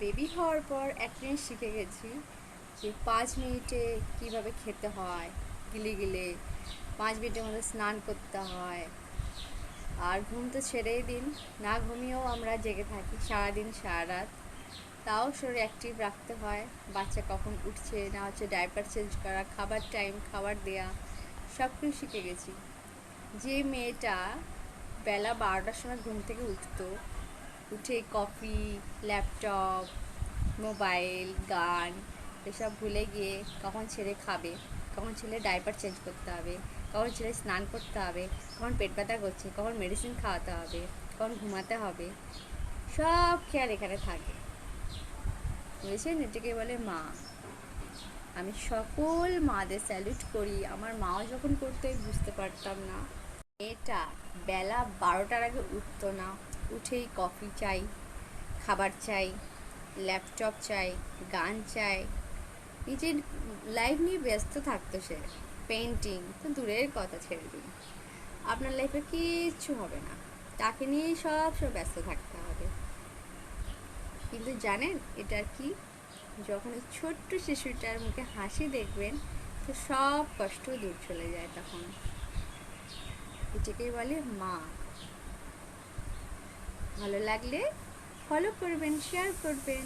Baby হওয়ার পর একটা জিনিস শিখে গেছি যে 5 মিনিটে কিভাবে খেতে হয়, গিলে গিলে 5 মিনিটের মধ্যে স্নান করতে হয়। আর ঘুম তো ছেড়েই দিন, না ঘুমিয়েও আমরা জেগে থাকি সারাদিন সারা রাত। তাও শরীর অ্যাক্টিভ রাখতে হয়। বাচ্চা কখন উঠছে না হচ্ছে, ডাইপার চেঞ্জ করা, খাবার টাইম, খাবার দেয়া, সব কিছু শিখে গেছি। যে মেয়েটা বেলা 12টার সময় ঘুম থেকে উঠতো, উঠে কফি, ল্যাপটপ, মোবাইল, গান এসব ভুলে গিয়ে কখন ছেলে খাবে, কখন ছেলে ডাইপার চেঞ্জ করতে হবে, কখন ছেলে স্নান করতে হবে, কখন পেট ব্যথা করছে, কখন মেডিসিন খাওয়াতে হবে, কখন ঘুমাতে হবে, সব খেয়াল এখানে থাকে। বুঝেছেন? এটাকে বলে মা। আমি সকল মাদের স্যালুট করি। আমার মাও যখন করতো আমি বুঝতে পারতাম না। মেয়েটা বেলা 12টার আগে উঠতো না, উঠেই কফি চাই, খাবার চাই, ল্যাপটপ চাই, গান চাই, নিজের লাইফ নিয়ে ব্যস্ত থাকতো সে। পেন্টিং তো দূরের কথা, ছেড়ে দিন। আপনার লাইফে কিচ্ছু হবে না, তাকে নিয়েই সব সময় ব্যস্ত থাকতে হবে। কিন্তু জানেন এটা কি? যখন এই ছোট্ট শিশুটার মুখে হাসি দেখবেন, তো সব কষ্ট দূর চলে যায় তখন। এটাকেই বলে মা। ভালো লাগলে ফলো করবেন, শেয়ার করবেন।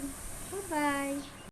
বাই।